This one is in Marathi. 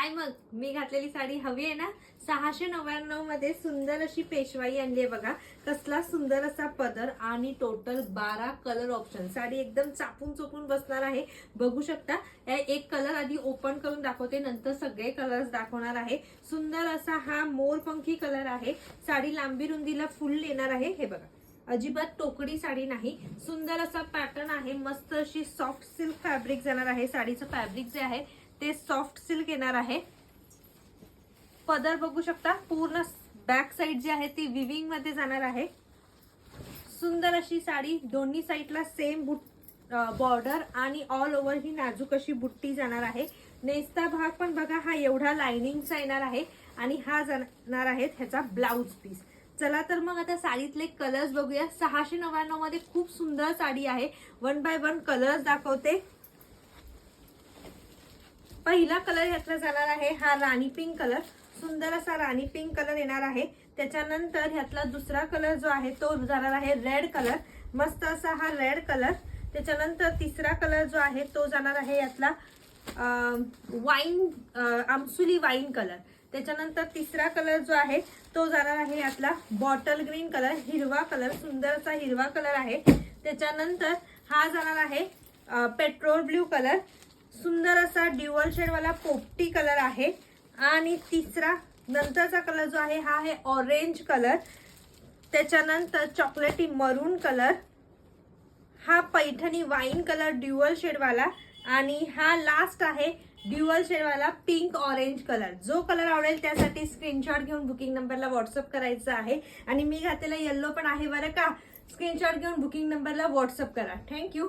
काय मग मी घातलेली साडी हवी आहे ना? 699 मध्ये सुंदर अशी पेशवाई आणली आहे बघा. कसला सुंदर असा पदर आणि टोटल 12 कलर ऑप्शन. साडी एकदम चापून चोपून बसणार आहे. बघू शकता. एक कलर आधी ओपन करून दाखवते, नंतर सगळे कलर्स दाखवणार आहे. सुंदर असा हा मोरपंखी कलर आहे. साडी लांबी रुंदीला फुल येणार आहे. हे बघा, अजिबात टोकडी साडी नाही. सुंदर असा पॅटर्न आहे. मस्त अशी सॉफ्ट सिल्क फॅब्रिक जाणार आहे. साडीचं फॅब्रिक जे आहे ते सॉफ्ट सिल्क येणार आहे. पदर बघू शकता. पूर्ण बॅक साइड जी आहे ती विविंग मध्ये जाणार आहे. सुंदर अशी साडी. दोन्ही साइडला सेम बॉर्डर आणि ऑल ओव्हर ही नाजूक अशी बुट्टी जाणार आहे. नेसता भाग पण बघा हा एवढा लाइनिंगचा येणार आहे आणि हा जाणार आहे ह्याचा ब्लाउज पीस. चला तर मग आता साडीतले कलर्स बघूया. 699 मध्ये खूप सुंदर साडी आहे. 1 बाय 1 कलर्स दाखवते. पहिला कलर ह्यातला जाणार आहे हा राणी पिंक कलर. सुंदर असा राणी पिंक कलर येणार आहे. त्याच्यानंतर ह्यातला दुसरा कलर जो आहे तो जाणार आहे रेड कलर. मस्त असा हा रेड कलर. त्याच्यानंतर तिसरा कलर जो आहे तो जाणार आहे यातला आमसुली वाईन कलर. त्याच्यानंतर तिसरा कलर जो आहे तो जाणार आहे यातला बॉटल ग्रीन कलर, हिरवा कलर. सुंदर असा हिरवा कलर आहे. त्याच्यानंतर हा जाणार आहे पेट्रोल ब्ल्यू कलर. सुंदर असा ड्युअल शेड वाला पोपटी कलर आहे. आणि तिसरा नंतरचा कलर जो आहे हा आहे ऑरेंज कलर. त्याच्यानंतर चॉकलेटी मरून कलर, हा Paithani wine colour dual shade वाला, आणि हा लास्ट आहे ड्युअल शेड वाला पिंक ऑरेंज कलर. जो कलर आवडेल त्यासाठी स्क्रीनशॉट घेऊन बुकिंग नंबरला व्हॉट्सअप करायचं आहे. आणि मी घातलेला येल्लो पण आहे बरं का. स्क्रीनशॉट घेऊन बुकिंग नंबरला व्हॉट्सअप करा. थँक्यू.